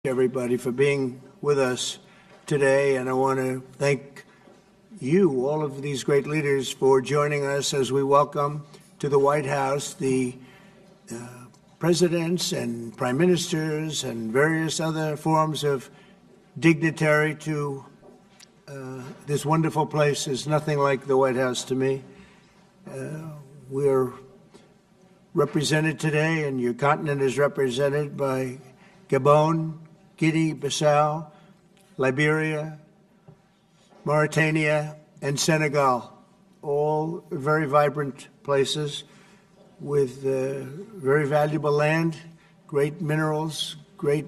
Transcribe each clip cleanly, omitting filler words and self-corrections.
everybody for being with us today, and I want to thank you, all of these great leaders, for joining us as we welcome to the White House the presidents and prime ministers and various other forms of dignitary to this wonderful place. There's nothing like the White House to me. We're represented today, and your continent is represented by Gabon, Guinea-Bissau, Liberia, Mauritania, and Senegal, all very vibrant places with very valuable land, great minerals, great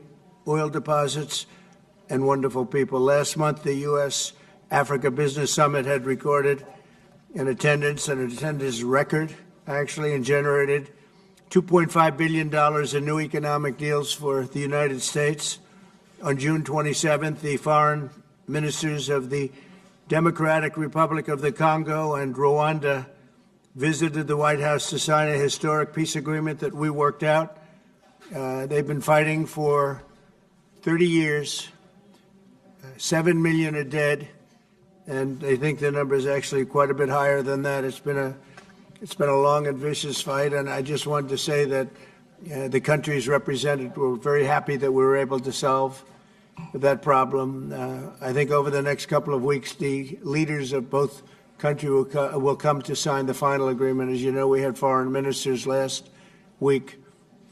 oil deposits, and wonderful people. Last month, the U.S.-Africa Business Summit had recorded an attendance record, actually, and generated $2.5 billion in new economic deals for the United States. On June 27th, the foreign ministers of the Democratic Republic of the Congo and Rwanda visited the White House to sign a historic peace agreement that we worked out. They've been fighting for 30 years. 7 million are dead, and they think the number is actually quite a bit higher than that. It's been a long and vicious fight, and I just wanted to say that the countries represented were very happy that we were able to solve that problem. I think over the next couple of weeks, the leaders of both countries will come to sign the final agreement. As you know, we had foreign ministers last week,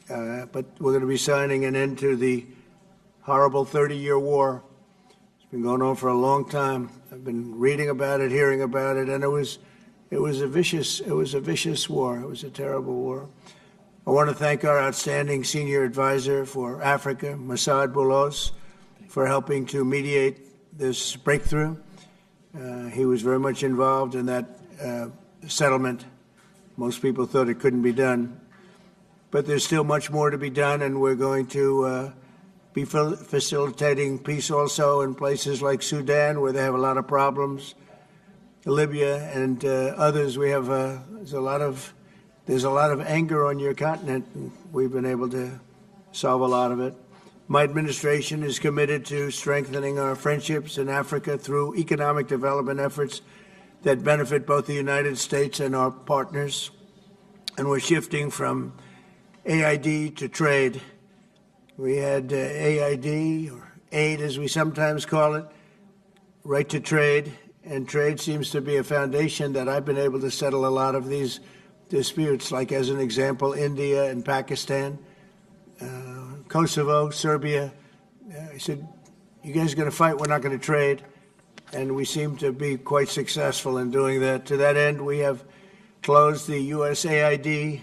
but we're going to be signing an end to the horrible 30-year war. It's been going on for a long time. I've been reading about it, hearing about it, and it was a vicious war. It was a terrible war. I want to thank our outstanding senior advisor for Africa, Masad Boulos, for helping to mediate this breakthrough. He was very much involved in that settlement. Most people thought it couldn't be done, but there's still much more to be done, and we're going to be facilitating peace also in places like Sudan, where they have a lot of problems, Libya and others. We have there's a lot of anger on your continent, and we've been able to solve a lot of it. My administration is committed to strengthening our friendships in Africa through economic development efforts that benefit both the United States and our partners. And we're shifting from AID to trade. We had AID, or aid as we sometimes call it, right to trade. And trade seems to be a foundation that I've been able to settle a lot of these disputes, like as an example, India and Pakistan. Kosovo, Serbia. I said, you guys are going to fight, we're not going to trade. And we seem to be quite successful in doing that. To that end, we have closed the USAID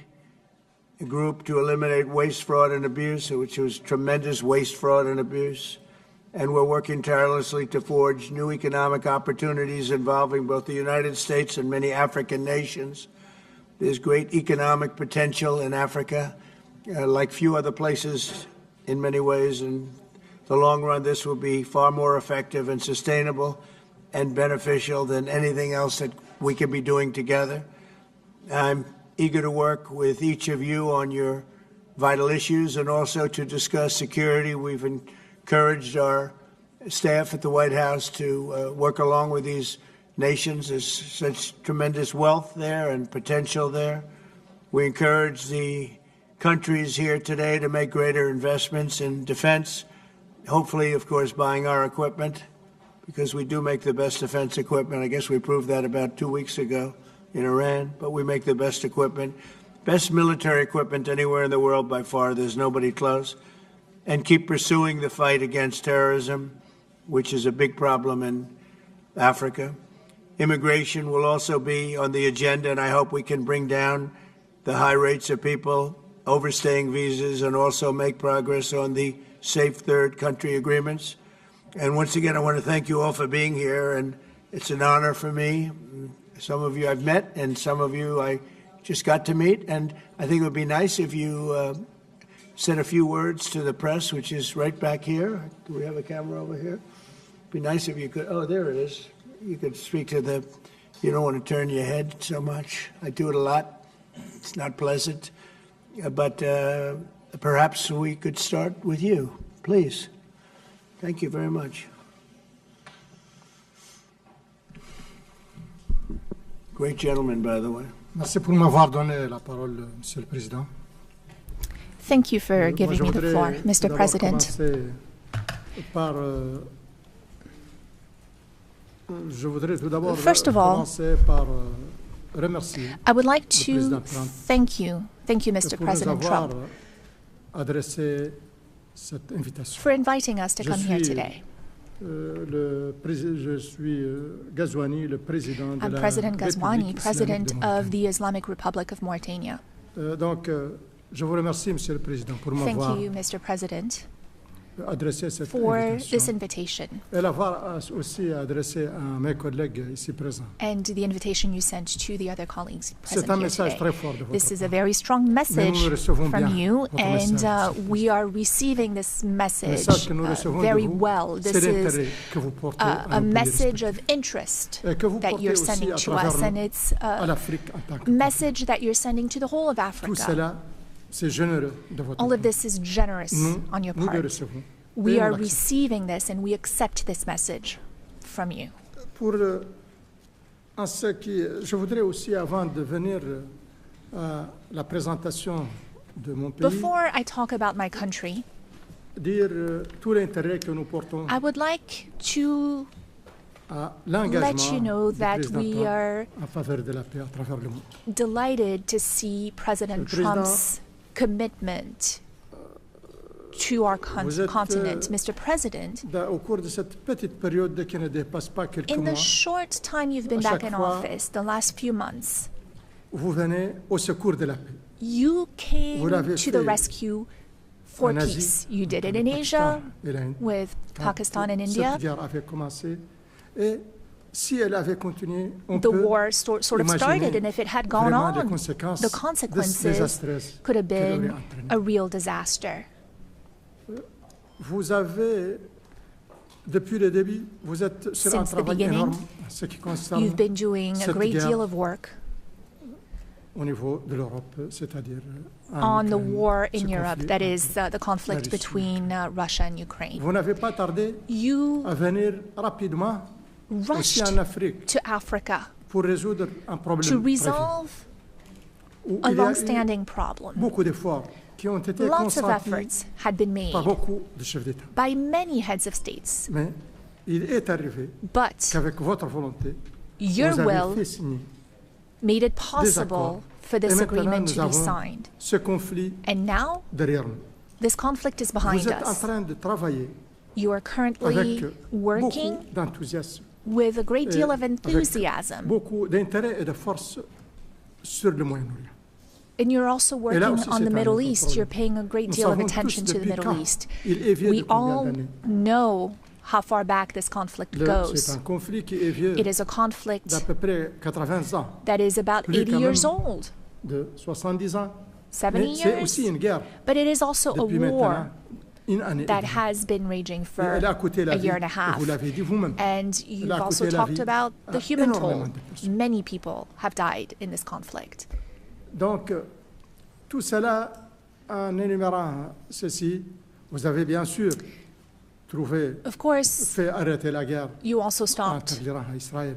group to eliminate waste, fraud, and abuse, which was tremendous waste, fraud, and abuse. And we're working tirelessly to forge new economic opportunities involving both the United States and many African nations. There's great economic potential in Africa, like few other places in many ways. In the long run, this will be far more effective and sustainable and beneficial than anything else that we can be doing together. I'm eager to work with each of you on your vital issues and also to discuss security. We've encouraged our staff at the White House to work along with these nations. There's such tremendous wealth there and potential there. We encourage the countries here today to make greater investments in defense, hopefully, of course, buying our equipment, because we do make the best defense equipment. I guess we proved that about 2 weeks ago in Iran, but we make the best equipment, best military equipment anywhere in the world by far. There's nobody close. And keep pursuing the fight against terrorism, which is a big problem in Africa. Immigration will also be on the agenda, and I hope we can bring down the high rates of people overstaying visas and also make progress on the safe third country agreements. And once again, I want to thank you all for being here, and it's an honor for me. Some of you I've met, and some of you I just got to meet, and I think it would be nice if you said a few words to the press, which is right back here. Do we have a camera over here? It'd be nice if you could, oh, there it is. You could speak to the, you don't want to turn your head so much. I do it a lot. It's not pleasant. But perhaps we could start with you, please. Thank you very much. Great gentleman, by the way. Merci pour m'avoir donné la parole, Monsieur le Président. Thank you for giving me the floor, Mr. President. First of all, I would like to thank you, Mr. President Trump, for inviting us to come here today. I'm President Ghazouani, President of the Islamic Republic of Mauritania. Thank you, Mr. President, for this invitation and the invitation you sent to the other colleagues present here today. This is a very strong message from you, and we are receiving this message very well. This is a message of interest that you're sending to us, and it's a message that you're sending to the whole of Africa. All of this is generous on your part. We are receiving this and we accept this message from you. Je voudrais aussi, avant de venir à la présentation de mon pays, before I talk about my country, dire tout l'intérêt que nous portons I would like to let you know that we are delighted to see President Trump's commitment to our continent. Mr. President, in the short time you've been back in office, the last few months, you came to the rescue for peace. You did it in Asia with Pakistan and India. The war sort of started, and if it had gone on, the consequences could have been a real disaster. Vous avez, depuis le début, vous êtes sur un travail énorme, ce qui concerne you've been doing a great deal of work au niveau de l'Europe, c'est-à-dire on the war in Europe, that is the conflict between Russia and Ukraine. Vous n'avez pas tardé à venir rapidement aussi en Afrique to Africa pour résoudre un problème to resolve a long-standing problem. Beaucoup d'efforts qui ont été Lots of consentis efforts had been made par beaucoup de chefs d'État. by many heads of states. Mais il est arrivé But qu'avec votre volonté, your vous avez will fait signer made it possible for this agreement to be signed. ce conflit And now derrière nous. this conflict is Vous behind êtes en us. train de travailler You are currently avec working beaucoup d'enthousiasme, with a great deal of avec enthusiasm. beaucoup d'intérêt et de force sur le Moyen-Orient. And you're also working aussi, on c'est the un Middle autre East. problème. You're paying a great Nous deal of savons attention tous to the depuis Middle quand East. il est vieux We de combien all d'années. know how far back this conflict C'est goes. un conflit qui est vieux It is a conflict d'à peu près 80 ans, that is about Plus 80 quand years même. old, de 70 ans. 70 Mais c'est years. aussi une guerre But it is also a depuis war maintenant une année. that has been raging for Elle a coûté la a vie, year and a et half. vous l'avez dit vous-même. And you've a also coûté la talked vie about the à human énormément toll. de personnes. Many people have died in this conflict. Donc, tout cela, en énumérant ceci, vous avez bien sûr trouvé, Of course, fait arrêter la guerre you also stopped entre l'Iran et Israël.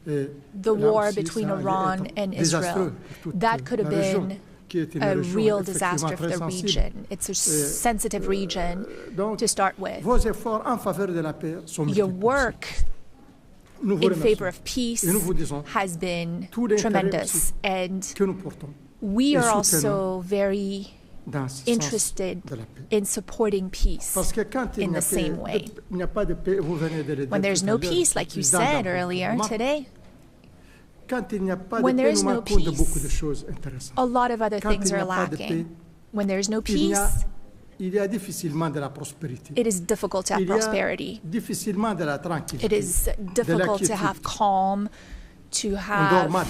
Et the là war aussi, between ça allait Iran être and désastreux Israel. pour toute That could have la région, been qui est une a région real effectivement disaster for très the sensible. region. It's a sensitive region Donc, to start with. vos efforts en faveur de la paix sont Your multiples. work Nous vous in remercions. favor of peace Et nous vous disons has been tout l'intérêt tremendous. aussi And que nous portons we et are soutenons also very dans ce interested sens de la paix. in supporting peace. Parce que quand il in n'y a, the same way. il n'y a pas de paix, vous venez de le dire When there's tout à no l'heure, peace, like you président said Gabriel, earlier today, quand il n'y a pas de when paix, there is nous no manquons de peace, beaucoup de choses intéressantes. a lot of other Quand things il n'y are a pas de lacking. paix, When there's no il y a, peace, il y a difficilement de la prospérité. it is difficult to have Il y a prosperity. difficilement de la tranquillité. It is difficult to have calm, to On dort have mal.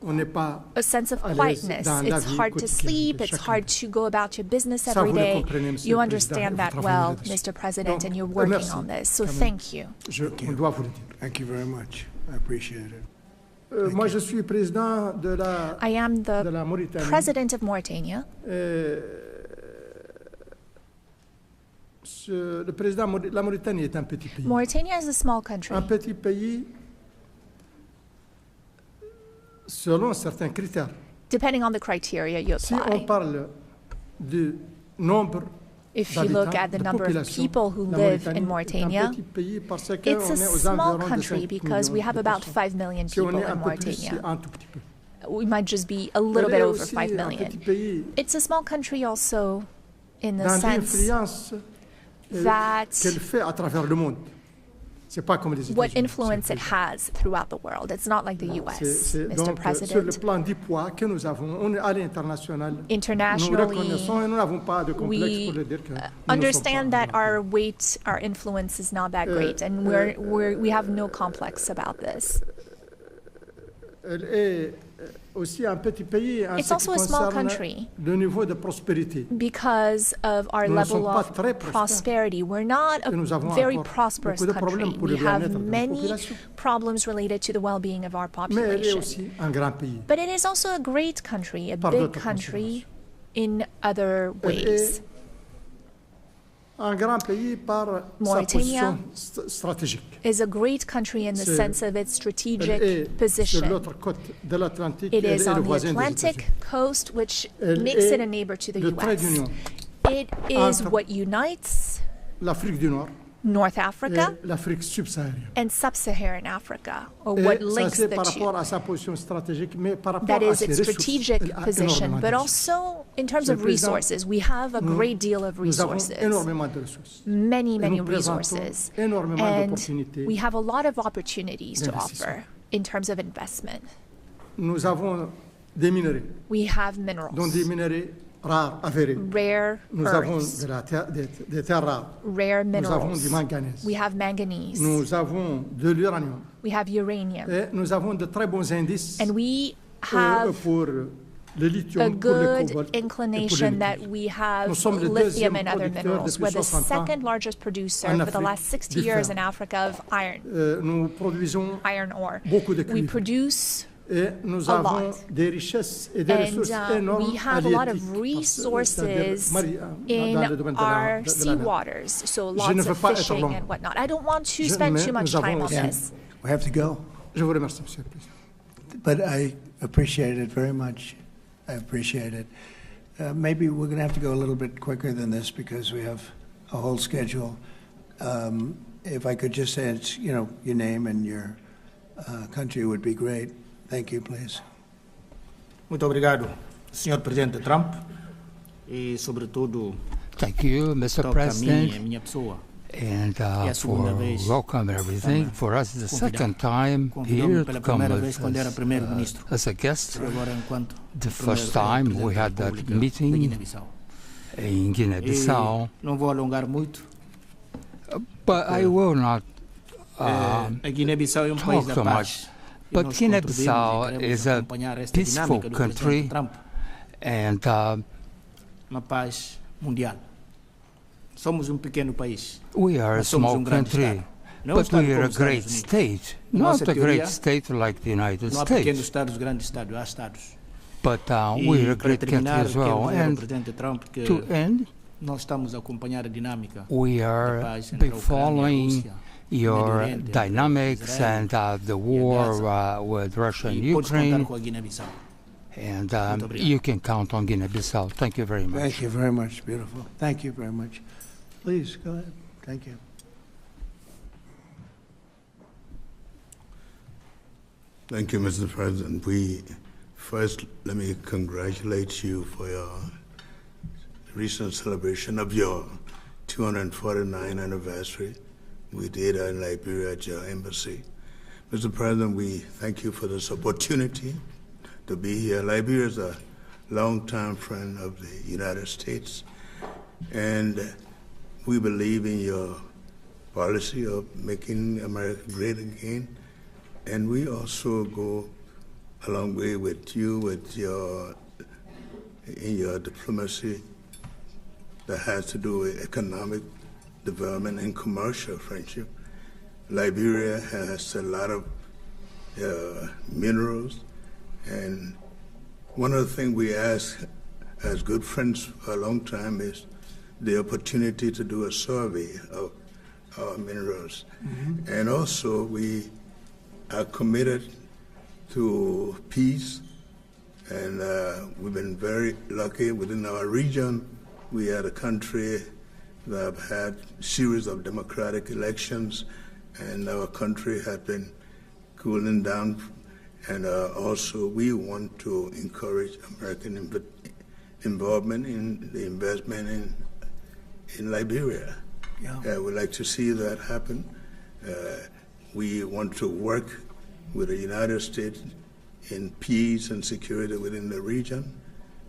On n'est pas a sense of à l'aise quietness. dans la It's vie hard to quotidienne sleep. de It's chacun. hard to go about your business Ça, every vous le day. comprenez, Monsieur You le Président, understand et that vous well, travaillez là-dessus. Mr. President, Donc, and you're working merci, on this. So quand même. thank you. On doit vous le dire. Thank you very much. I appreciate it. Moi, je suis président de la, I am de the la Mauritanie. president of Mauritania. Le président, la Mauritanie est un petit pays. Mauritania is a small country. Un petit pays selon certains critères. Depending on the criteria you Si on apply. parle du nombre If you look at the number of people who live in Mauritania, it's a small country because we have about 5 million people in Mauritania. We might just be a little bit over 5 million. It's a small country also in the sense that what influence it has throughout the world. It's not like the U.S., Mr. President. Internationally, we understand that our weight, our influence is not that great, and we have no complex about this. It's also a small country because of our level of prosperity. We're not a very prosperous country. We have many problems related to the well-being of our population. But it is also a great country, a big country in other ways. Mauritania is a great country in the sense of its strategic position. It is on the Atlantic coast, which makes it a neighbor to the U.S. It is what unites North Africa and Sub-Saharan Africa, or what links the two. That is its strategic position, but also in terms of resources. We have a great deal of resources, many resources, and we have a lot of opportunities to offer in terms of investment. We have minerals, rare earths, rare minerals. We have manganese. We have uranium. And we have a good inclination that we have lithium and other minerals. We're the second largest producer for the last 60 years in Africa of iron ore. We produce a lot. And we have a lot of resources in our seawaters, so lots of fishing and whatnot. I don't want to spend too much time on this. We have to go. But I appreciate it very much. I appreciate it. Maybe we're going to have to go a little bit quicker than this because we have a whole schedule. If I could just say, your name and your country would be great. Thank you, please. Muito obrigado, Sr. Presidente Trump, e sobretudo. Thank you, Mr. President, and for welcome everything. For us, it's the second time here to come as a guest. The first time we had that meeting in Guinea-Bissau. Não vou alongar muito. But I will not A Guiné-Bissau é país da paz. But Guinea-Bissau is a peaceful country and uma paz mundial. Somos pequeno país. We are a small country, but we are a great state. Not a great state like the United States. Pequenos estados, grandes estados, há estados. But we are a great country as well. And to end, nós estamos a acompanhar a dinâmica. We are following your dynamics and the war with Russia and Ukraine. And you can count on Guinea-Bissau. Thank you very much. Thank you very much. Beautiful. Thank you very much. Please, go ahead. Thank you. Thank you, Mr. President. First, let me congratulate you for your recent celebration of your 249th anniversary. We did in Liberia at your embassy. Mr. President, we thank you for this opportunity to be here. Liberia is a longtime friend of the United States, and we believe in your policy of making America great again. And we also go a long way with you in your diplomacy that has to do with economic development and commercial friendship. Liberia has a lot of minerals, and one of the things we ask as good friends for a long time is the opportunity to do a survey of our minerals. And also we are committed to peace, and we've been very lucky within our region. We are a country that have had a series of democratic elections, and our country has been cooling down. And also we want to encourage American involvement in the investment in Liberia. We'd like to see that happen. We want to work with the United States in peace and security within the region,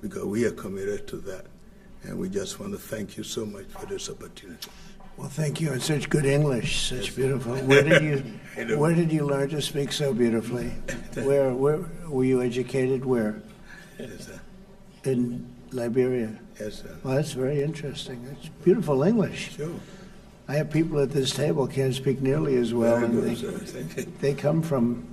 because we are committed to that. And we just want to thank you so much for this opportunity. Well, thank you, and such good English, such beautiful. Where did you learn to speak so beautifully? Where were you educated? Where? Yes, sir. In Liberia. Yes, sir. Well, that's very interesting. It's beautiful English. Sure. I have people at this table can't speak nearly as well, Very and good, sir. Thank you. they come from.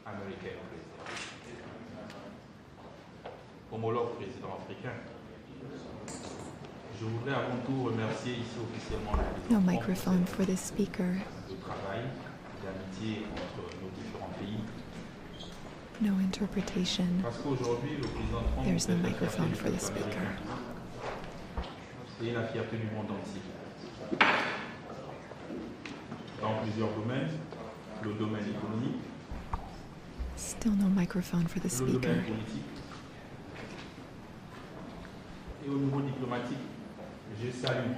Américain homologue président africain. Je voudrais avant tout remercier ici officiellement le No microphone for the speaker. de travail, d'amitié entre nos différents pays. No interpretation. Parce qu'aujourd'hui, le président Trump There's no fait microphone fierté for du the peuple speaker. américain et la fierté du monde entier. Dans plusieurs domaines, le domaine économique, Still no microphone for the le speaker. domaine politique et au niveau diplomatique, je salue.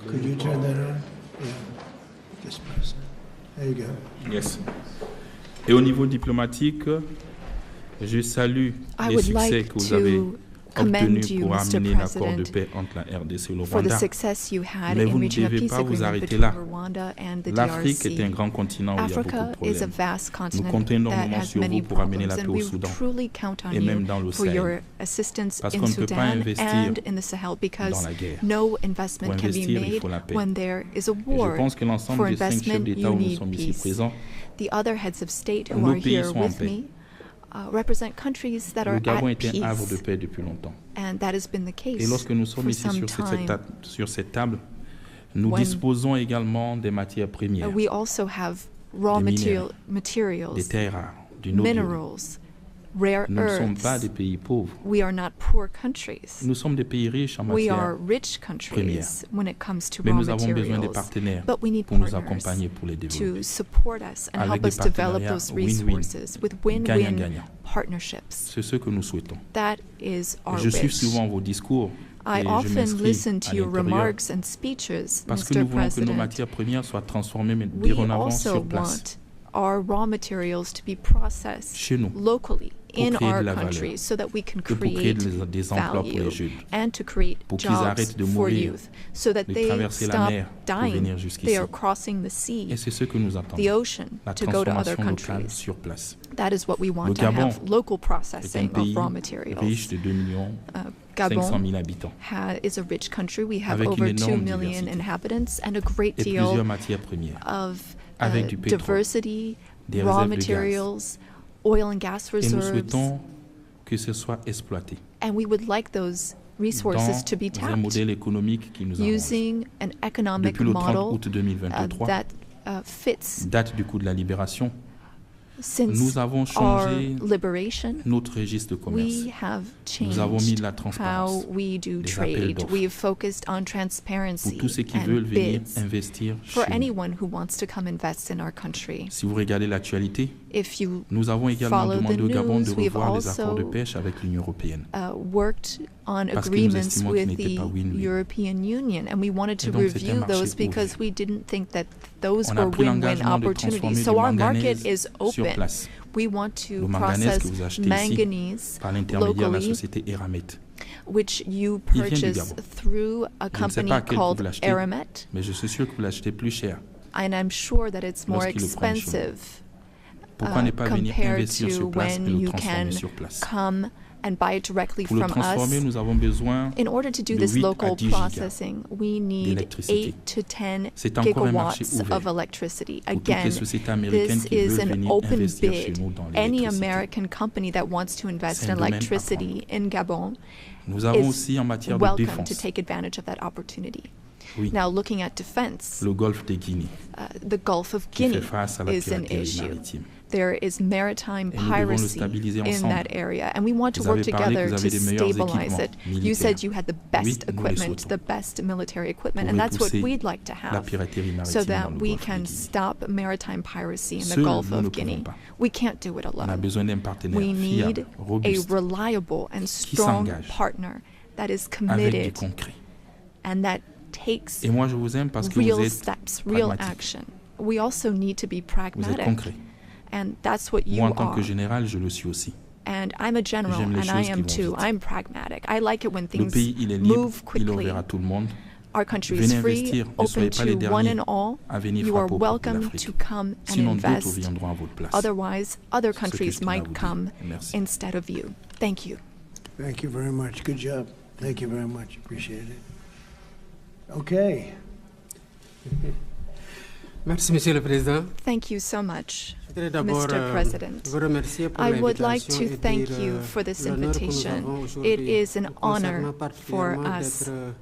les Could you efforts- turn that on? Yeah. Just press it. There you go. Yes. Et au niveau diplomatique, je salue I les would succès like que vous avez to commend obtenus you, pour Mr. amener l'accord de President, paix entre la RDC et le for the Rwanda. success you had Mais in vous ne reaching a devez peace pas vous agreement arrêter between là. Rwanda and the L'Afrique est un DRC. grand continent où il y a beaucoup Africa de is a problèmes. vast Nous continent comptons that énormément has sur many vous pour amener la problems, paix and au we Soudan truly count on et même you dans le for Sahel. your assistance Parce in qu'on ne peut pas Sudan investir and in the Sahel, because dans la guerre. no investment Pour can be investir, il made faut la paix. when there is a Et war. je pense que For l'ensemble des 5 chefs investment, d'État you où nous need sommes ici peace. présents, The other heads of state who Nos are pays here sont en with paix. me represent countries that are le Gabon at est un havre de peace, paix depuis longtemps. and that has been the Et case lorsque nous sommes for ici some sur time. cette table, nous When- disposons également des matières premières, We also have raw Des minéraux, des materials, terres rares, du noble. minerals, rare Nous ne sommes pas earths. des pays pauvres. We are not poor countries. Nous sommes des pays riches en We are matière, rich countries when it comes to mais raw nous avons besoin des materials. partenaires But we need pour nous partners accompagner pour les to développer. support us and Avec help des us develop partenariats those win-win, resources with win-win gagnant-gagnant. partnerships. C'est ce que nous souhaitons. That is our Je suis wish. souvent vos discours I et je often m'inscris listen à to your l'intérieur remarks and speeches, parce que Mr. nous voulons que nos President. matières premières soient transformées mais We dorénavant also sur place, want our raw materials to be processed chez nous, locally in créer de our la valeur, countries so that we can et pour créer create des emplois pour les value jeunes, and to create pour qu'ils jobs arrêtent de for mourir, youth so that de they traverser la stop mer pour dying. venir They jusqu'ici. are crossing the Et sea, c'est ce que nous attendons, the ocean, la to go to other transformation locale countries. sur place. That is what we want Le to Gabon have, local est un processing pays of raw riche materials. de 2 millions Gabon 500 000 habitants, is a rich country. We have avec over une 2 énorme million diversité inhabitants and a great et plusieurs deal matières premières, of avec du pétrole, diversity, des raw réserves de gaz. materials, oil and gas Et nous reserves, souhaitons que ce soit exploité and we would like those resources to be dans un tapped modèle économique qui nous arrange. using an economic Depuis le 30 model août 2023, that fits date du coup de la libération, Since nous avons our changé liberation, notre registre de commerce. we have Nous avons mis de changed la how transparence, we do des appels trade. d'offres. We have focused on Pour transparency tous ceux qui veulent and venir bids investir for chez nous. anyone who wants to come invest in our country. Si vous regardez l'actualité, If you nous avons également follow the demandé au Gabon de news, we've revoir les accords de also pêche avec l'Union européenne. worked on Parce que nous agreements estimons qu'ils with n'étaient the pas win-win. European Union, and we wanted to Et donc, c'était un review marché those because ouvert. we didn't think that those On a were pris win-win l'engagement de transformer opportunities. du So our manganèse market is sur open. place. We want to Le manganèse process que vous achetez ici manganese par l'intermédiaire de la locally, société Eramet. which you Il vient du purchase Gabon. through a Je ne sais company pas à quel prix called vous l'achetez, Aramet, mais je suis sûr que vous l'achetez plus cher. and I'm sure that it's more Lorsqu'ils le prennent chez nous. expensive Pourquoi ne pas venir compared investir to sur place et when le you transformer can sur place? come and buy it directly Pour le from transformer, us. nous avons besoin In order to do de this 8 à local 10 gigas processing, we need d'électricité. 8 to 10 C'est encore un marché gigawatts ouvert of electricity. pour toutes les Again, sociétés américaines this qui is veulent an venir open investir chez bid. nous dans Any l'électricité. American company that wants to invest C'est in un domaine à electricity in Gabon Nous avons is aussi en matière de welcome to défense, take advantage of that opportunity. oui, Now, looking at defense, le golfe de Guinée the Gulf of qui fait Guinea face à la is an piraterie issue. maritime. There is maritime Et nous devons le piracy stabiliser in ensemble. that area, and we want to Vous work avez parlé que together vous to avez des meilleurs stabilize it. équipements You said militaires. you had the Oui, best nous les equipment, souhaitons. the best military equipment, Pour and that's what repousser we'd like to la have, piraterie maritime so dans that le we golfe de can Guinée. stop maritime piracy in the Seuls, Gulf nous ne of Guinea. pouvons pas. We can't do it On a alone. besoin d'un partenaire We need fiable, a robuste, reliable and strong s'engage partner that is avec du committed concret. and that takes Et moi, je vous aime parce que real vous êtes steps, real pragmatique. action. We also need to be Vous êtes pragmatic, concret. and that's what you Moi, en tant que are. général, je le suis aussi. And I'm a general, J'aime les and I choses qui am vont too. vite. I'm pragmatic. I like it when Le things pays, il est libre, move il est quickly. ouvert à tout le monde. Our country Venez is free, investir, ne open soyez pas les to one derniers and all. à venir You are frapper aux portes de welcome l'Afrique. to come and Sinon, d'autres invest. viendront à votre place. Otherwise, other C'est ce que countries je tenais à might vous dire. come Merci. instead of you. Thank you. Thank you very much. Good job. Thank you very much. Appreciate it. Okay. Merci, Monsieur le Président. Thank you so much, Je voudrais d'abord Mr. President. vous remercier pour I would like l'invitation to et thank dire you for this l'honneur que nous invitation. avons aujourd'hui It is an honor concernant for particulièrement us d'être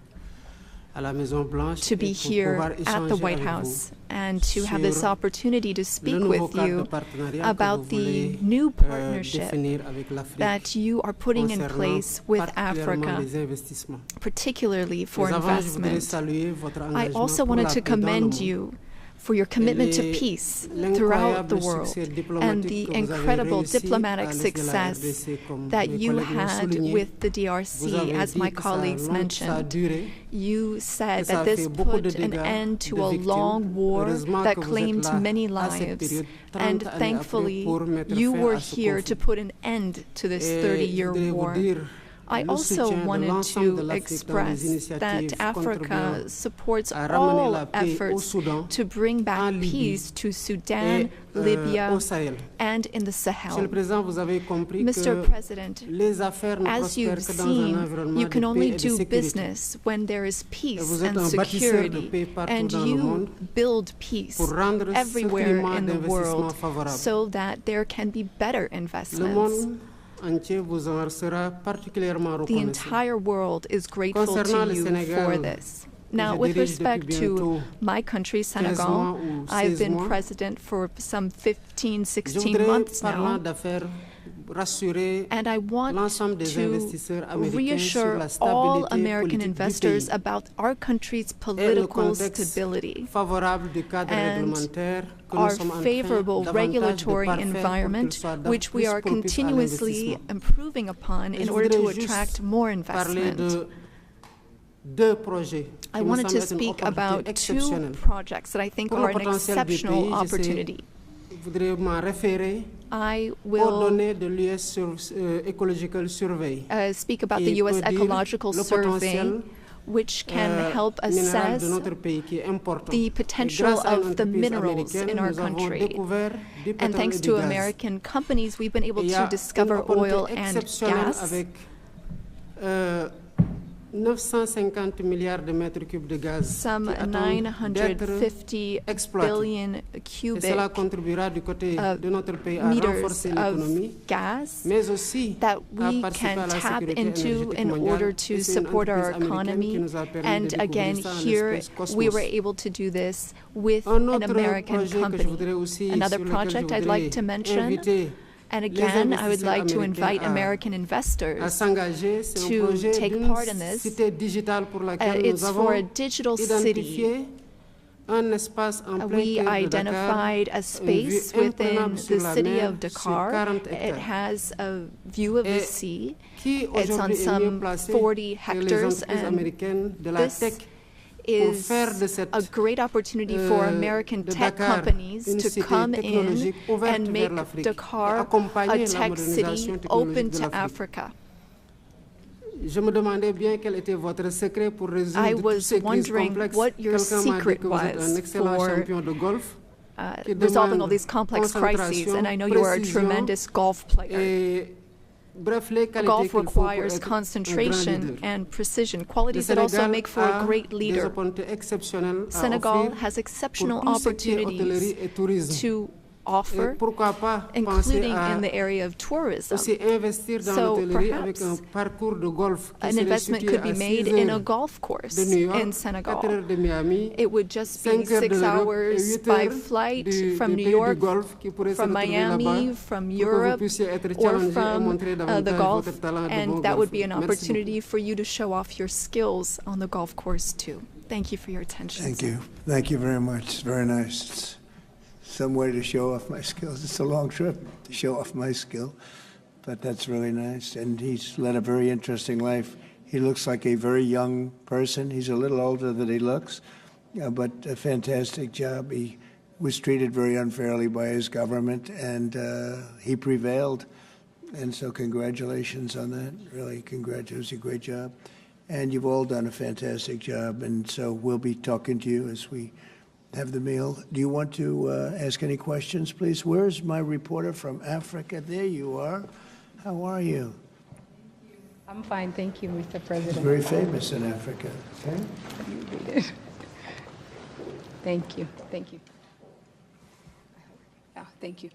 à la Maison Blanche to be et pour here pouvoir at the échanger White avec House and to have this sur opportunity to le speak nouveau with cadre de you partenariat que about vous the voulez new partnership définir avec l'Afrique that you are putting in concernant place with particulièrement Africa, les investissements. particularly for Mais avant, je voudrais investment. saluer votre I engagement also pour la wanted to paix dans le commend monde. you for your commitment to Et peace throughout the l'incroyable world succès and diplomatique the que vous avez incredible réussi diplomatic à laisser la success RDC, comme that mes you collègues l'ont had souligné. with the Vous DRC, avez as dit my que ça colleagues a mentioned. duré. You said Ça a that this fait beaucoup de put an dégâts, end to de a victimes. long war Heureusement that que vous êtes claimed là many à cette lives. période, 30 And années après, thankfully, pour mettre you fin were à ce here conflit. to put an end to this Et 30-year je voudrais vous war. dire I le also soutien de wanted l'ensemble de to l'Afrique dans les express initiatives that Africa contribuant supports à ramener all la paix au efforts Soudan, to bring en back Libye peace to Sudan, et Libya, au Sahel. and in the Monsieur le Sahel. Président, vous avez compris Mr. que President, les affaires ne as prospèrent you've que dans un seen, environnement you can de only paix et de do sécurité. business when there is Et peace vous êtes and un bâtisseur de security, paix partout and dans le monde you build peace pour rendre ce everywhere climat in the d'investissement world favorable. so that there can be better Le investments. monde entier vous en sera particulièrement The reconnaissant. entire world is grateful Concernant to le you Sénégal, for this. Now, je with dirige respect depuis to bientôt my country, 15 Senegal, mois ou I've 16 been mois. president for some 15, Je 16 voudrais, months parlant now, d'affaires, rassurer and I want l'ensemble des to investisseurs américains sur reassure la all stabilité American politique du investors pays about our country's et le political contexte stability favorable du cadre and réglementaire que nous our sommes en train favorable davantage de regulatory parfaire pour qu'il environment, soit which we plus are propice à continuously l'investissement. improving upon Et in je order to voudrais juste attract more parler investment. de deux projets I qui me wanted semblent to être une speak opportunité about two exceptionnelle. projects that I think Pour are le an potentiel du exceptional pays, opportunity. je voudrais m'en référer I aux will données de l'US Ecological Survey. speak about qui the U.S. peut dire Ecological le Survey, potentiel which can help minéral assess de notre pays qui est important. the Et potential grâce à une of the entreprise minerals américaine, in our nous avons country. découvert du And pétrole thanks et du to gaz. American companies, we've been able Et il y to a discover une opportunité oil and exceptionnelle gas. avec 950 milliards de mètres cubes de gaz some 950 billion cubic meters of gas that we can tap into in order to support our economy. And again, here we were able to do this with an American company. Another project I'd like to mention, and again, I would like to invite American investors to take part in this. It's for a digital city. We identified a space within the city of Dakar. It has a view of the sea. It's on some 40 hectares, and this is a great opportunity for American tech companies to come in and make Dakar a tech city open to Africa. I was wondering what your secret was for resolving all these complex crises, and I know you are a tremendous golf player. Golf requires concentration and precision, qualities that also make for a great leader. Senegal has exceptional opportunities to offer, including in the area of tourism. So perhaps an investment could be made in a golf course in Senegal. It would just be 6 hours by flight from New York, from Miami, from Europe, or from the Gulf, and that would be an opportunity for you to show off your skills on the golf course too. Thank you for your attention. Thank you. Thank you very much. It's very nice. Some way to show off my skills. It's a long trip to show off my skill, but that's really nice. And he's led a very interesting life. He looks like a very young person. He's a little older than he looks, but a fantastic job. He was treated very unfairly by his government, and he prevailed. And so congratulations on that. Really, congratulations. A great job. And you've all done a fantastic job. And so we'll be talking to you as we have the meal. Do you want to ask any questions, please? Where's my reporter from Africa? There you are. How are you? I'm fine, thank you, Mr. President. It's very famous in Africa. Okay? You read it. Thank you. Thank you. Thank you.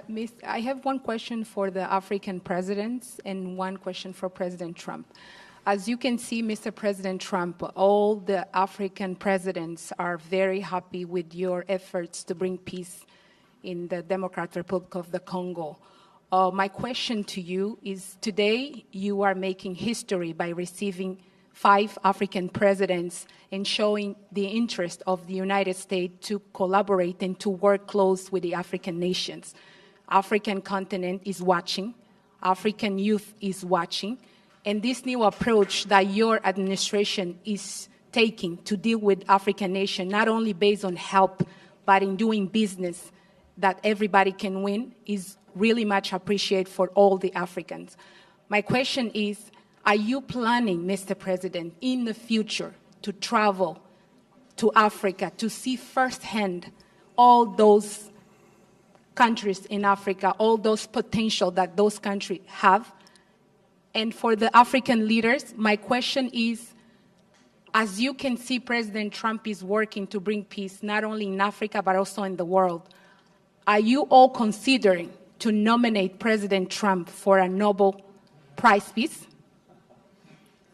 Miss, I have one question for the African presidents and one question for President Trump. As you can see, Mr. President Trump, all the African presidents are very happy with your efforts to bring peace in the Democratic Republic of the Congo. My question to you is, today you are making history by receiving 5 African presidents and showing the interest of the United States to collaborate and to work close with the African nations. African continent is watching. African youth is watching. And this new approach that your administration is taking to deal with African nations, not only based on help, but in doing business that everybody can win, is really much appreciated for all the Africans. My question is, are you planning, Mr. President, in the future to travel to Africa to see firsthand all those countries in Africa, all those potential that those countries have? And for the African leaders, my question is, as you can see, President Trump is working to bring peace not only in Africa, but also in the world. Are you all considering to nominate President Trump for a Nobel Prize Peace?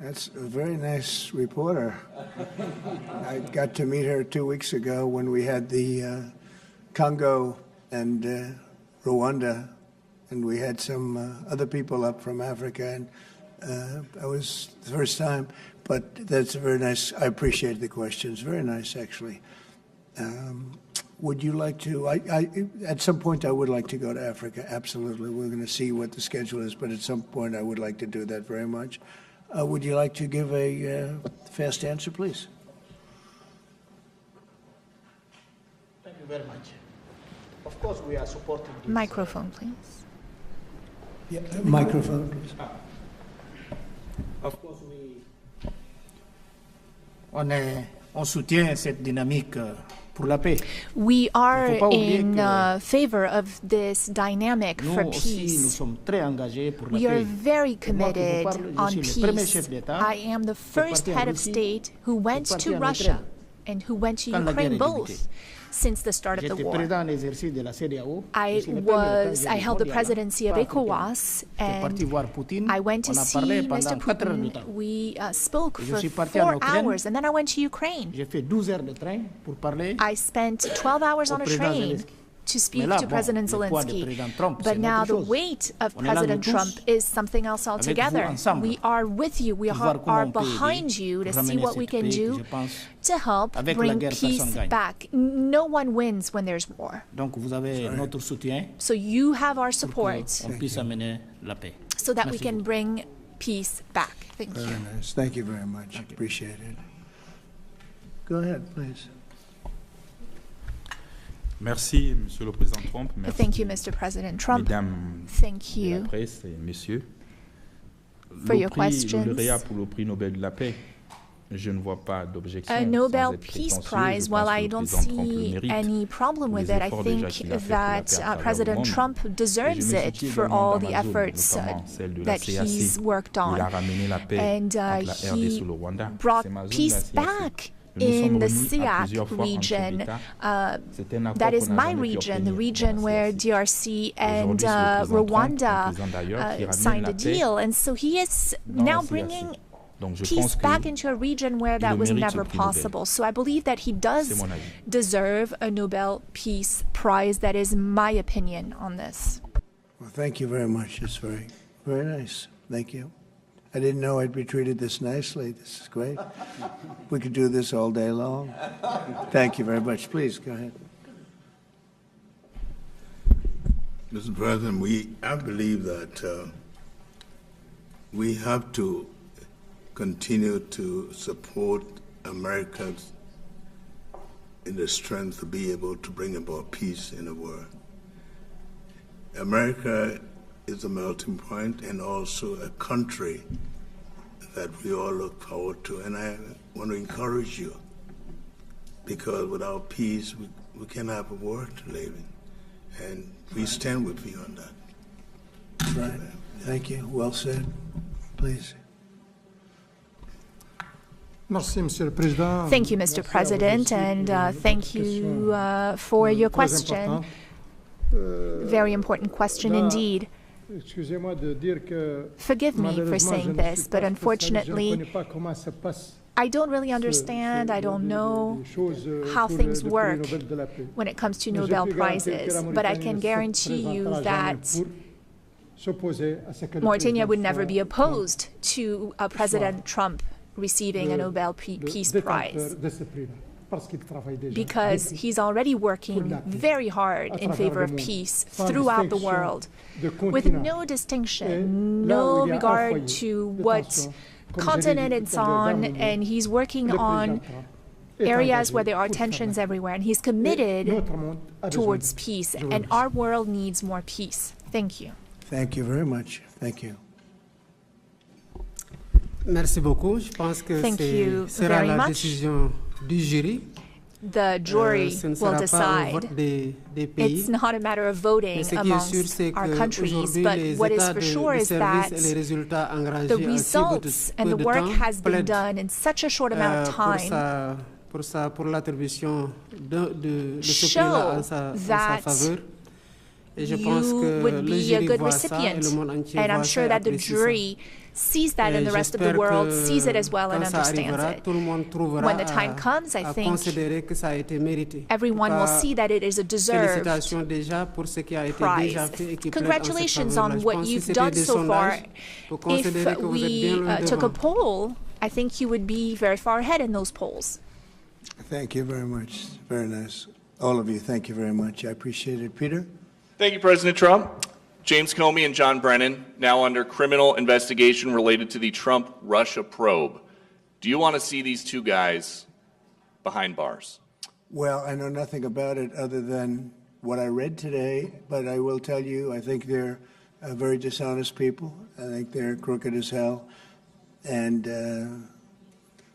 That's a very nice reporter. I got to meet her 2 weeks ago when we had the Congo and Rwanda, and we had some other people up from Africa, and that was the first time. But that's very nice. I appreciate the questions. Very nice, actually. Would you like to? At some point, I would like to go to Africa. Absolutely. We're going to see what the schedule is, but at some point, I would like to do that very much. Would you like to give a fast answer, please? Thank you very much. Of course, we are supporting this. Microphone, please. Yeah, microphone, please. Of course, on soutient cette dynamique pour la paix. We are in favor of this dynamic for peace. We are very committed on peace. I am the first head of state who went to Russia and who went to Ukraine both since the start of the war. I held the presidency of ECOWAS, and I went to see Mr. Putin. We spoke for 4 hours, and then I went to Ukraine. I spent 12 hours on a train to speak to President Zelensky. But now the weight of President Trump is something else altogether. We are with you. We are behind you to see what we can do to help bring peace back. No one wins when there's war. So you have our support so that we can bring peace back. Thank you. Very nice. Thank you very much. Appreciate it. Go ahead, please. Merci, Monsieur le Président Trump. Merci. Thank you, Mr. President Trump. Mesdames Thank you la presse et messieurs. for your questions. Le lauréat pour le prix Nobel de la paix. Je ne vois pas d'objection. A Nobel Peace Prize, while I don't see any problem with it, I think that President Trump deserves it for all the efforts that he's worked on. And he brought peace back in the SEAC region. That is my region, the region where DRC and Rwanda signed a deal. And so he is now bringing peace back into a region where that was never possible. So I believe that he does deserve a Nobel Peace Prize. That is my opinion on this. Well, thank you very much. It's very, very nice. Thank you. I didn't know I'd be treated this nicely. This is great. We could do this all day long. Thank you very much. Please, go ahead. Mr. President, I believe that we have to continue to support America in the strength to be able to bring about peace in the world. America is a melting point and also a country that we all look forward to. And I want to encourage you, because without peace, we can't have a world to live in. And we stand with you on that. Right. Thank you. Well said. Please. Thank you, Mr. President, and thank you for your question. Very important question indeed. Forgive me for saying this, but unfortunately, I don't really understand, I don't know how things work when it comes to Nobel Prizes, but I can guarantee you that Mauritania would never be opposed to President Trump receiving a Nobel Peace Prize, because he's already working very hard in favor of peace throughout the world, with no distinction, no regard to what continent it's on, and he's working on areas where there are tensions everywhere, and he's committed towards peace, and our world needs more peace. Thank you. Thank you very much. Thank you. Merci beaucoup. Je pense que sera la décision du jury. The jury will decide. It's not a matter of voting amongst our countries, but what is for sure is that the results and the work has been done in such a short amount of time show that you would be a good recipient. And I'm sure that the jury sees that, and the rest of the world sees it as well and understands it. When the time comes, I think everyone will see that it is a deserved prize. Congratulations on what you've done so far. If we took a poll, I think you would be very far ahead in those polls. Thank you very much. Very nice. All of you, thank you very much. I appreciate it. Peter? Thank you, President Trump. James Comey and John Brennan, now under criminal investigation related to the Trump-Russia probe. Do you want to see these two guys behind bars? Well, I know nothing about it other than what I read today, but I will tell you, I think they're very dishonest people. I think they're crooked as hell, and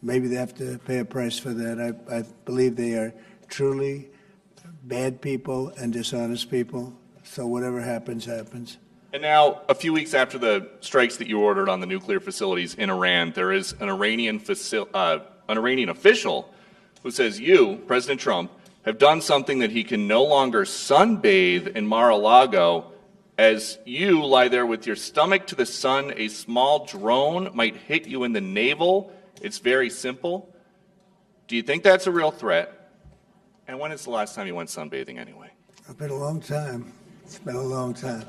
maybe they have to pay a price for that. I believe they are truly bad people and dishonest people. So whatever happens, happens. And now, a few weeks after the strikes that you ordered on the nuclear facilities in Iran, there is an Iranian official who says you, President Trump, have done something that he can no longer sunbathe in Mar-a-Lago. As you lie there with your stomach to the sun, a small drone might hit you in the navel. It's very simple. Do you think that's a real threat? And when is the last time you went sunbathing anyway? It's been a long time. It's been a long time.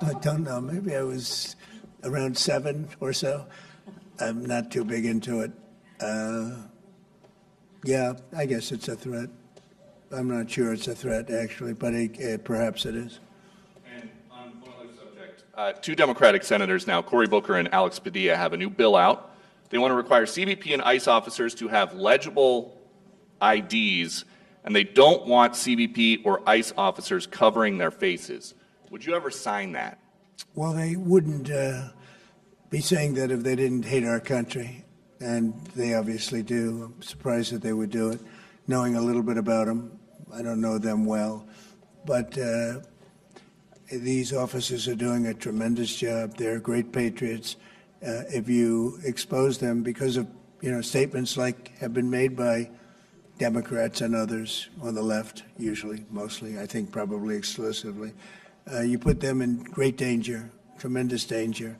I don't know. Maybe I was around 7 or so. I'm not too big into it. Yeah, I guess it's a threat. I'm not sure it's a threat, actually, but perhaps it is. And on one other subject, 2 Democratic senators now, Cory Booker and Alex Padilla, have a new bill out. They want to require CBP and ICE officers to have legible IDs, and they don't want CBP or ICE officers covering their faces. Would you ever sign that? Well, they wouldn't be saying that if they didn't hate our country, and they obviously do. I'm surprised that they would do it, knowing a little bit about them. I don't know them well, but these officers are doing a tremendous job. They're great patriots. If you expose them because of statements like have been made by Democrats and others on the left, usually, mostly, I think probably exclusively, you put them in great danger, tremendous danger.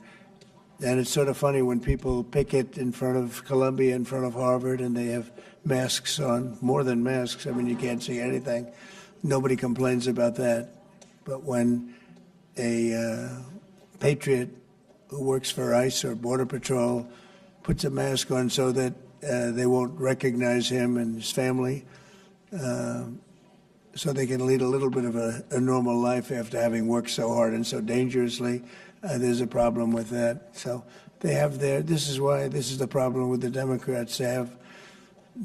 And it's sort of funny when people picket in front of Columbia, in front of Harvard, and they have masks on, more than masks. I mean, you can't see anything. Nobody complains about that. But when a patriot who works for ICE or Border Patrol puts a mask on so that they won't recognize him and his family, so they can lead a little bit of a normal life after having worked so hard and so dangerously. There's a problem with that. So they have this is the problem with the Democrats. They have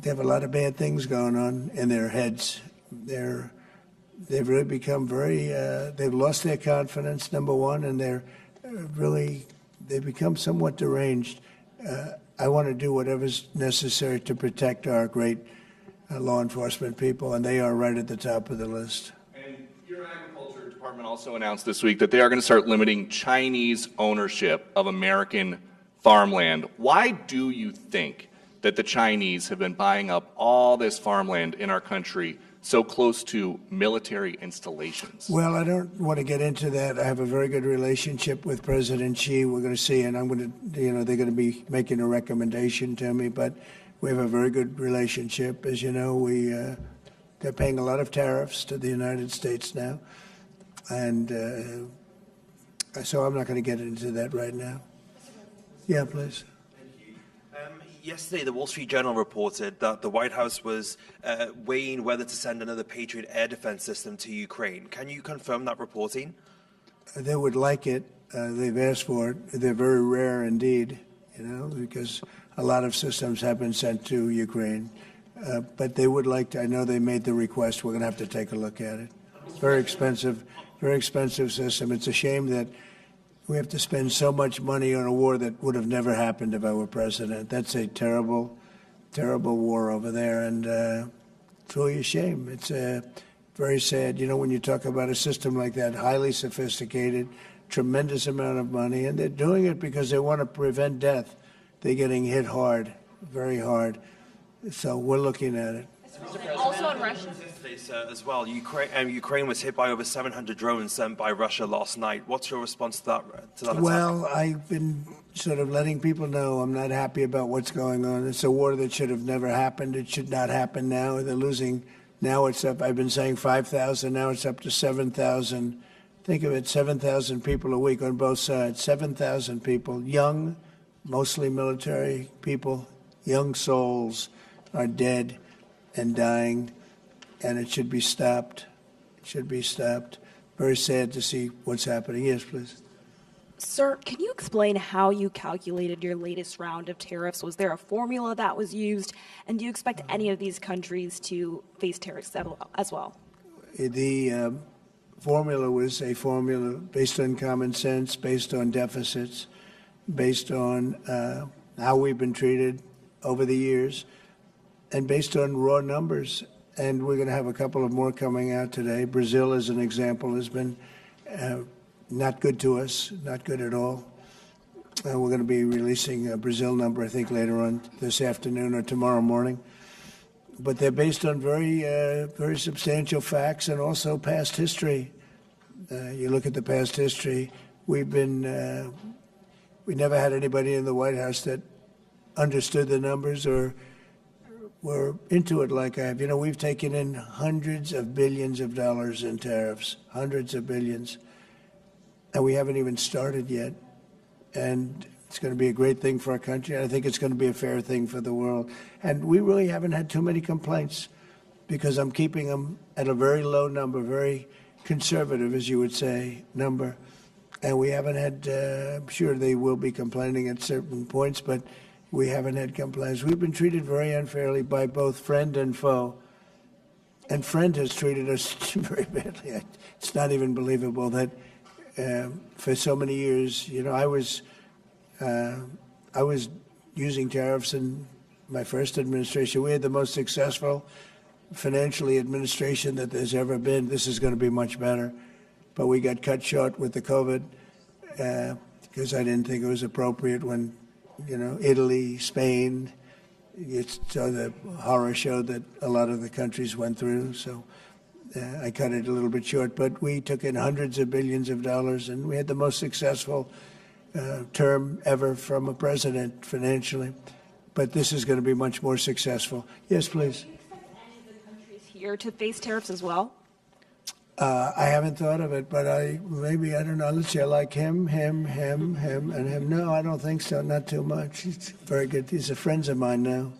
a lot of bad things going on in their heads. They've really become they've lost their confidence, number one, and they've become somewhat deranged. I want to do whatever's necessary to protect our great law enforcement people, and they are right at the top of the list. And your agriculture department also announced this week that they are going to start limiting Chinese ownership of American farmland. Why do you think that the Chinese have been buying up all this farmland in our country so close to military installations? Well, I don't want to get into that. I have a very good relationship with President Xi. We're going to see, and I'm going to, they're going to be making a recommendation to me, but we have a very good relationship. As you know, they're paying a lot of tariffs to the United States now, and so I'm not going to get into that right now. Yeah, please. Yesterday, the Wall Street Journal reported that the White House was weighing whether to send another Patriot air defense system to Ukraine. Can you confirm that reporting? They would like it. They've asked for it. They're very rare indeed, because a lot of systems have been sent to Ukraine. But they would like to. I know they made the request. We're going to have to take a look at it. It's very expensive system. It's a shame that we have to spend so much money on a war that would have never happened if I were president. That's a terrible, terrible war over there, and it's really a shame. It's very sad. When you talk about a system like that, highly sophisticated, tremendous amount of money, and they're doing it because they want to prevent death. They're getting hit hard, very hard. So we're looking at it. Also on Russia. As well, Ukraine was hit by over 700 drones sent by Russia last night. What's your response to that attack? Well, I've been sort of letting people know I'm not happy about what's going on. It's a war that should have never happened. It should not happen now. They're losing. Now it's up. I've been saying 5,000. Now it's up to 7,000. Think of it, 7,000 people a week on both sides. 7,000 people, young, mostly military people, young souls are dead and dying, and it should be stopped. It should be stopped. Very sad to see what's happening. Yes, please. Sir, can you explain how you calculated your latest round of tariffs? Was there a formula that was used? And do you expect any of these countries to face tariffs as well? The formula was a formula based on common sense, based on deficits, based on how we've been treated over the years, and based on raw numbers. and we're going to have a couple of more coming out today. Brazil, as an example, has been not good to us, not good at all. We're going to be releasing a Brazil number, I think, later on this afternoon or tomorrow morning. But they're based on very substantial facts and also past history. You look at the past history. We never had anybody in the White House that understood the numbers or were into it like I have. You know, we've taken in hundreds of billions of dollars in tariffs, hundreds of billions, and we haven't even started yet. And it's going to be a great thing for our country. I think it's going to be a fair thing for the world. And we really haven't had too many complaints because I'm keeping them at a very low number, very conservative, as you would say, number. And we haven't had, I'm sure they will be complaining at certain points, but we haven't had complaints. We've been treated very unfairly by both friend and foe. And friend has treated us very badly. It's not even believable that for so many years, you know, I was using tariffs in my first administration. We had the most successful financially administration that there's ever been. This is going to be much better. But we got cut short with the COVID because I didn't think it was appropriate when, you know, Italy, Spain, so the horror show that a lot of the countries went through. So I cut it a little bit short. But we took in hundreds of billions of dollars, and we had the most successful term ever from a president financially. But this is going to be much more successful. Yes, please. Do you expect any of the countries here to face tariffs as well? I haven't thought of it, but I don't know. Let's see, I like him, and him. No, I don't think so. Not too much. He's very good. These are friends of mine now.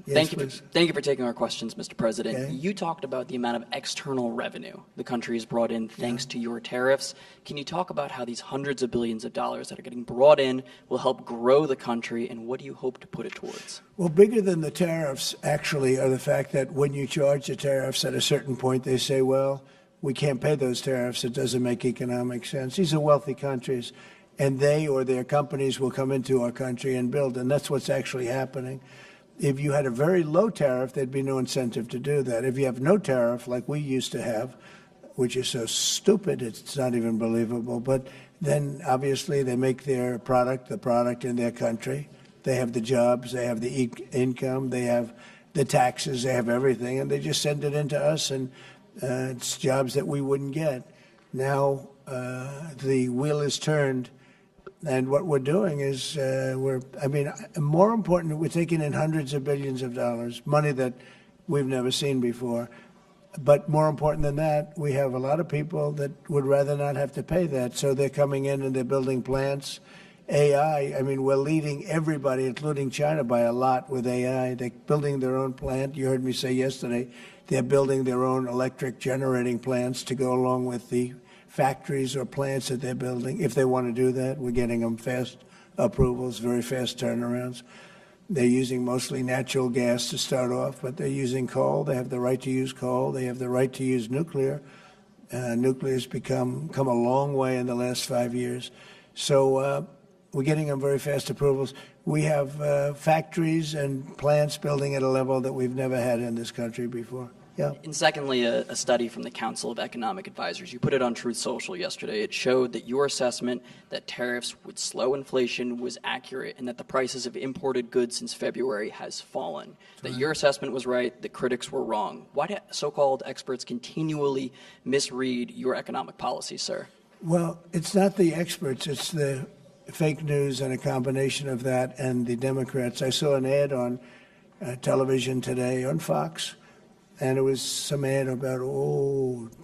Yes, Thank you for taking our questions, Mr. President. Okay. You talked about the amount of external revenue the country has brought in thanks to your tariffs. Can you talk about how these hundreds of billions of dollars that are getting brought in will help grow the country, and what do you hope to put it towards? Well, bigger than the tariffs, actually, are the fact that when you charge the tariffs at a certain point, they say, well, we can't pay those tariffs. It doesn't make economic sense. These are wealthy countries, and they or their companies will come into our country and build, and that's what's actually happening. If you had a very low tariff, there'd be no incentive to do that. If you have no tariff, like we used to have, which is so stupid, it's not even believable, but then obviously they make their product, the product in their country. They have the jobs, they have the income, they have the taxes, they have everything, and they just send it into us, and it's jobs that we wouldn't get. Now the wheel is turned. And what we're doing is more important, we're taking in hundreds of billions of dollars, money that we've never seen before. But more important than that, we have a lot of people that would rather not have to pay that. So they're coming in and they're building plants. AI, we're leading everybody, including China, by a lot with AI. They're building their own plant. You heard me say yesterday, they're building their own electric generating plants to go along with the factories or plants that they're building. If they want to do that, we're getting them fast approvals, very fast turnarounds. They're using mostly natural gas to start off, but they're using coal. They have the right to use coal. They have the right to use nuclear. Nuclear's come a long way in the last 5 years. So we're getting them very fast approvals. We have factories and plants building at a level that we've never had in this country before. Yeah. And secondly, a study from the Council of Economic Advisors. You put it on Truth Social yesterday. It showed that your assessment that tariffs would slow inflation was accurate, and that the prices of imported goods since February has fallen. That your assessment was right, the critics were wrong. Why do so-called experts continually misread your economic policy, sir? Well, it's not the experts. It's the fake news and a combination of that and the Democrats. I saw an ad on television today on Fox. And it was some ad about,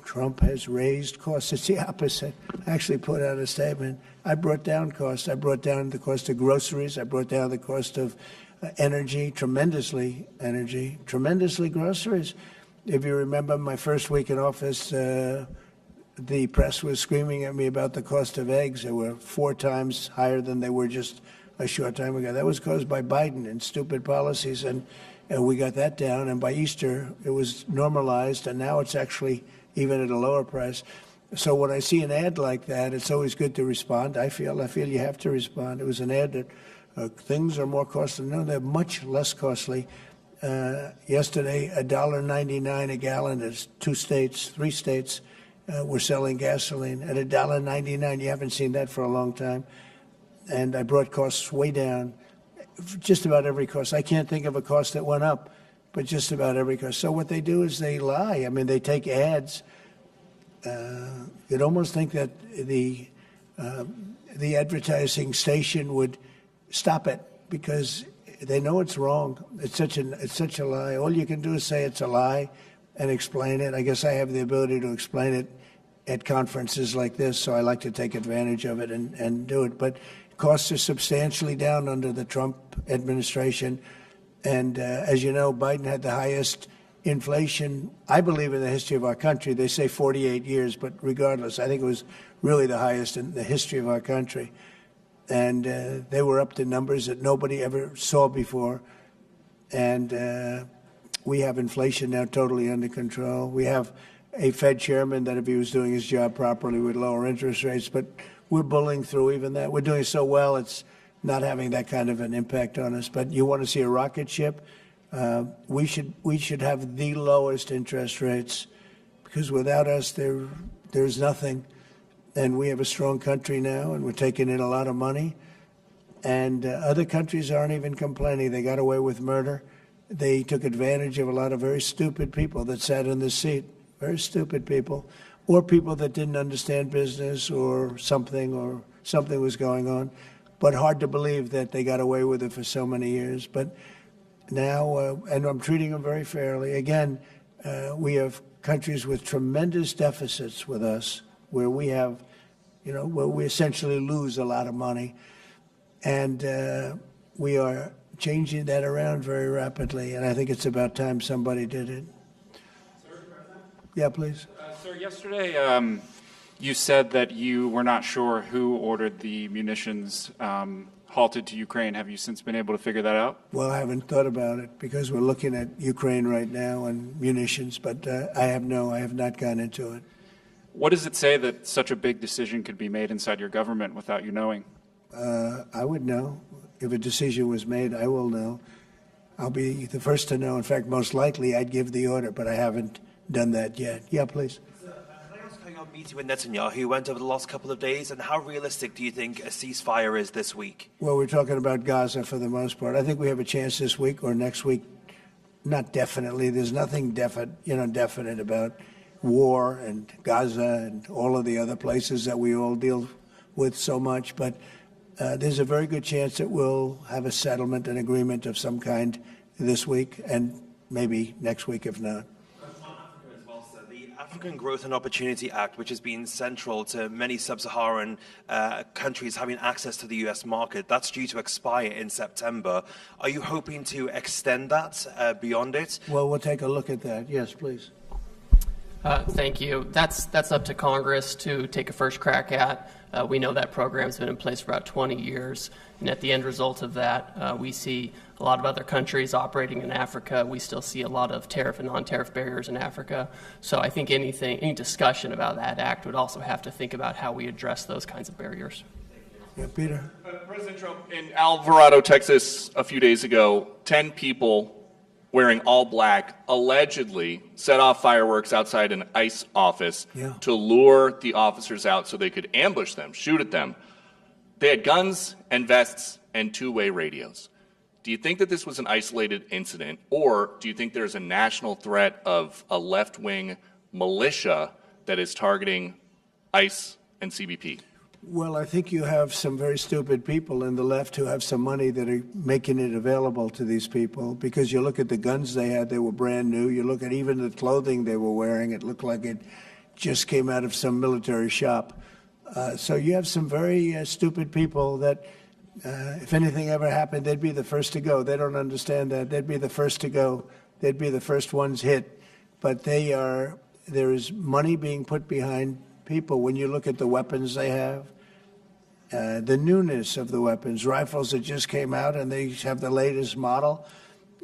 Trump has raised costs. It's the opposite. I actually put out a statement. I brought down costs. I brought down the cost of groceries. I brought down the cost of tremendously groceries. If you remember my first week in office, the press was screaming at me about the cost of eggs. They were 4 times higher than they were just a short time ago. That was caused by Biden and stupid policies, and we got that down, and by Easter, it was normalized, and now it's actually even at a lower price. So when I see an ad like that, it's always good to respond. I feel you have to respond. It was an ad that things are more costly. No, they're much less costly. Yesterday, $1.99 a gallon. There's 3 states were selling gasoline at $1.99. You haven't seen that for a long time. And I brought costs way down. Just about every cost. I can't think of a cost that went up, but just about every cost. So what they do is they lie. I mean, they take ads. You'd almost think that the advertising station would stop it because they know it's wrong. It's such a lie. All you can do is say it's a lie and explain it. I guess I have the ability to explain it at conferences like this, so I like to take advantage of it and do it. But costs are substantially down under the Trump administration. And as you know, Biden had the highest inflation, I believe, in the history of our country. They say 48 years, but regardless, I think it was really the highest in the history of our country. And they were up to numbers that nobody ever saw before. And we have inflation now totally under control. We have a Fed chairman that, if he was doing his job properly, would lower interest rates. But we're bullying through even that. We're doing so well, it's not having that kind of an impact on us. But you want to see a rocket ship? We should have the lowest interest rates, because without us, there's nothing. And we have a strong country now, and we're taking in a lot of money. And other countries aren't even complaining. They got away with murder. They took advantage of a lot of very stupid people that sat in the seat, very stupid people, or people that didn't understand business or something was going on. But hard to believe that they got away with it for so many years. But now, and I'm treating them very fairly. Again, we have countries with tremendous deficits with us, where we have, where we essentially lose a lot of money. And we are changing that around very rapidly. And I think it's about time somebody did it. Yeah, please. Sir, yesterday you said that you were not sure who ordered the munitions halted to Ukraine. Have you since been able to figure that out? Well, I haven't thought about it, because we're looking at Ukraine right now and munitions, but I have not gone into it. What does it say that such a big decision could be made inside your government without you knowing? I would know. If a decision was made, I will know. I'll be the first to know. In fact, most likely I'd give the order, but I haven't done that yet. Yeah, please. Can I ask how your meeting with Netanyahu went over the last couple of days, and how realistic do you think a ceasefire is this week? Well, we're talking about Gaza for the most part. I think we have a chance this week or next week. Not definitely. There's nothing definite about war and Gaza and all of the other places that we all deal with so much. But there's a very good chance that we'll have a settlement, an agreement of some kind this week, and maybe next week if not. The African Growth and Opportunity Act, which has been central to many sub-Saharan countries having access to the U.S. market, that's due to expire in September. Are you hoping to extend that beyond it? Well, we'll take a look at that. Yes, please. Thank you. That's up to Congress to take a first crack at. We know that program's been in place for about 20 years, and at the end result of that, we see a lot of other countries operating in Africa. We still see a lot of tariff and non-tariff barriers in Africa. So I think any discussion about that act would also have to think about how we address those kinds of barriers. Yeah, Peter. President Trump, in Alvarado, Texas, a few days ago, 10 people wearing all black allegedly set off fireworks outside an ICE office to lure the officers out so they could ambush them, shoot at them. They had guns and vests and two-way radios. Do you think that this was an isolated incident, or do you think there's a national threat of a left-wing militia that is targeting ICE and CBP? Well, I think you have some very stupid people in the left who have some money that are making it available to these people, because you look at the guns they had, they were brand new. You look at even the clothing they were wearing, it looked like it just came out of some military shop. So you have some very stupid people that, if anything ever happened, they'd be the first to go. They don't understand that. They'd be the first to go. They'd be the first ones hit. But there is money being put behind people. When you look at the weapons they have, the newness of the weapons, rifles that just came out and they have the latest model.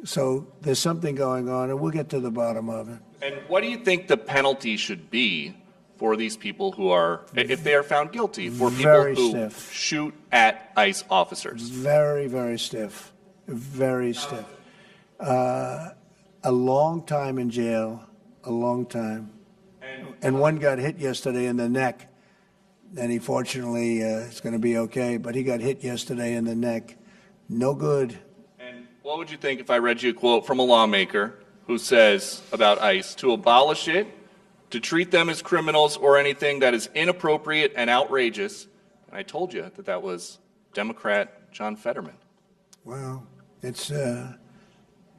So there's something going on, and we'll get to the bottom of it. And what do you think the penalty should be for these people who are, if they are found guilty, for people who shoot at ICE officers? Very, very stiff. Very stiff. A long time in jail, a long time. And one got hit yesterday in the neck, and he fortunately is going to be okay, but he got hit yesterday in the neck. No good. And what would you think if I read you a quote from a lawmaker who says about ICE, to abolish it, to treat them as criminals or anything that is inappropriate and outrageous? And I told you that that was Democrat John Fetterman. Well, it's,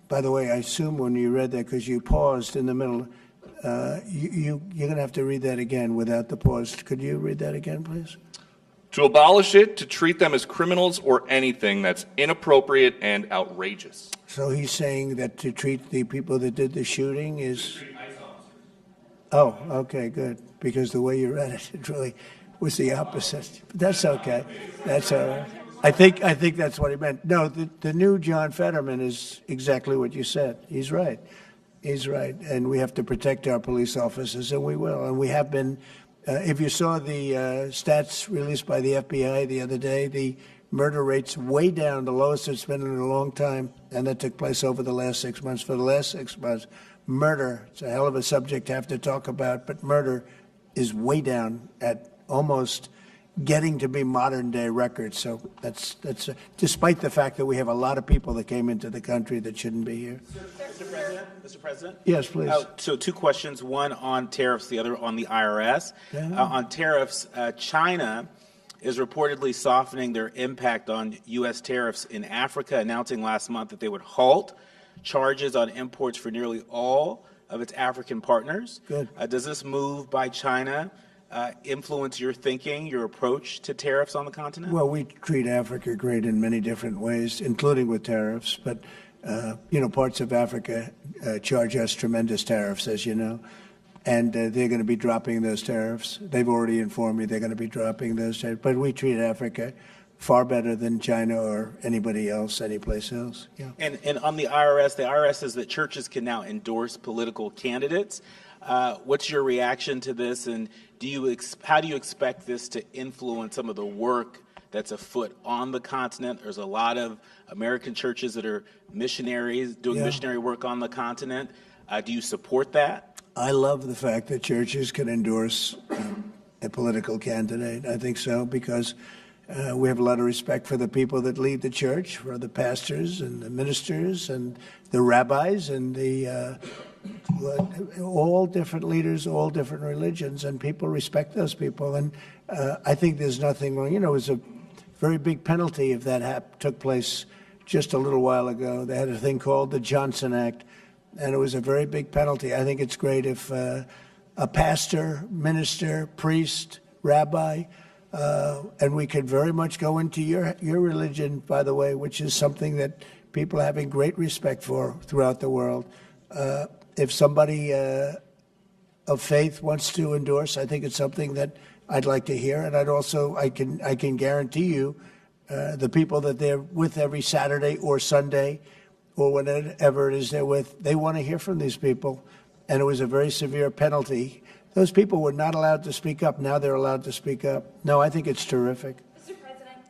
by the way, I assume when you read that, because you paused in the middle, you're going to have to read that again without the pause. Could you read that again, please? To abolish it, to treat them as criminals or anything that's inappropriate and outrageous. So he's saying that to treat the people that did the shooting is... Oh, okay, good. Because the way you read it, it really was the opposite. But that's okay. That's all right. I think that's what he meant. No, the new John Fetterman is exactly what you said. He's right. He's right. And we have to protect our police officers, and we will. And we have been... if you saw the stats released by the FBI the other day, the murder rate's way down, the lowest it's been in a long time, and that took place over the last 6 months. For the last 6 months, murder, it's a hell of a subject to have to talk about, but murder is way down at almost getting to be modern-day records. So that's despite the fact that we have a lot of people that came into the country that shouldn't be here. Mr. President? Yes, please. So two questions, one on tariffs, the other on the IRS. Yeah. On tariffs, China is reportedly softening their impact on U.S. tariffs in Africa, announcing last month that they would halt charges on imports for nearly all of its African partners. Good. Does this move by China influence your thinking, your approach to tariffs on the continent? Well, we treat Africa great in many different ways, including with tariffs. But, parts of Africa charge us tremendous tariffs, as you know. And they're going to be dropping those tariffs. They've already informed me they're going to be dropping those tariffs. But we treat Africa far better than China or anybody else, anyplace else. Yeah. And on the IRS says that churches can now endorse political candidates. What's your reaction to this, and how do you expect this to influence some of the work that's afoot on the continent? There's a lot of American churches that are missionaries doing missionary work on the continent. Do you support that? I love the fact that churches can endorse a political candidate. I think so, because we have a lot of respect for the people that lead the church, for the pastors and the ministers and the rabbis and the all different leaders, all different religions, and people respect those people. And I think there's nothing wrong. It was a very big penalty if that took place just a little while ago. They had a thing called the Johnson Act, and it was a very big penalty. I think it's great if a pastor, minister, priest, rabbi, and we could very much go into your religion, by the way, which is something that people are having great respect for throughout the world. If somebody of faith wants to endorse, I think it's something that I'd like to hear. And I can guarantee you the people that they're with every Saturday or Sunday or whatever it is they're with, they want to hear from these people. And it was a very severe penalty. Those people were not allowed to speak up. Now they're allowed to speak up. No, I think it's terrific. Mr. President,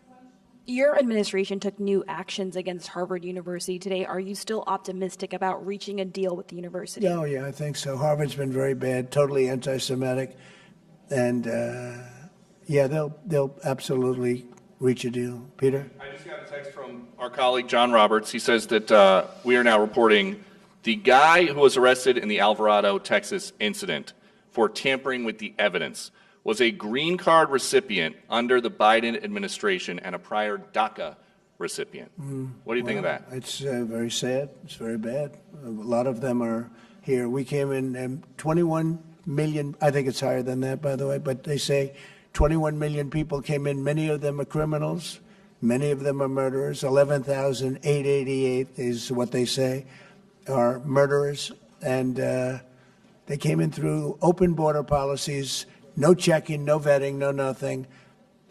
your administration took new actions against Harvard University today. Are you still optimistic about reaching a deal with the university? Oh, yeah, I think so. Harvard's been very bad, totally anti-Semitic. And, they'll absolutely reach a deal. Peter? I just got a text from our colleague, John Roberts. He says that we are now reporting the guy who was arrested in the Alvarado, Texas incident for tampering with the evidence was a green card recipient under the Biden administration and a prior DACA recipient. What do you think of that? It's very sad. It's very bad. A lot of them are here. We came in 21 million. I think it's higher than that, by the way, but they say 21 million people came in. Many of them are criminals. Many of them are murderers. 11,888 is what they say are murderers. And they came in through open border policies, no checking, no vetting, no nothing.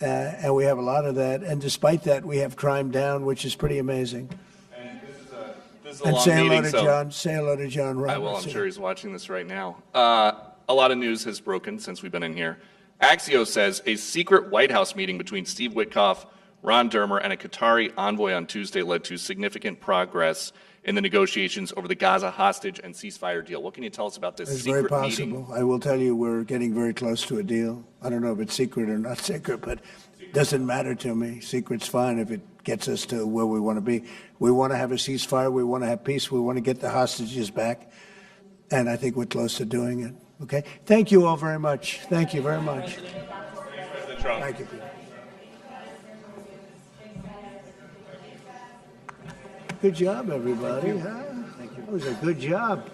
And we have a lot of that. And despite that, we have crime down, which is pretty amazing. And this is a And long say hello meeting, to John. Say hello to John Roberts. I will. I'm sure he's watching this right now. A lot of news has broken since we've been in here. Axios says a secret White House meeting between Steve Witkoff, Ron Dermer, and a Qatari envoy on Tuesday led to significant progress in the negotiations over the Gaza hostage and ceasefire deal. What can you tell us about this It's secret very possible. meeting? I will tell you we're getting very close to a deal. I don't know if it's secret or not secret, but it doesn't matter to me. Secret's fine if it gets us to where we want to be. We want to have a ceasefire. We want to have peace. We want to get the hostages back. And I think we're close to doing it. Okay? Thank you all very much. Thank you very much. Thank you, Peter. Good job, everybody. Huh? That was a good job.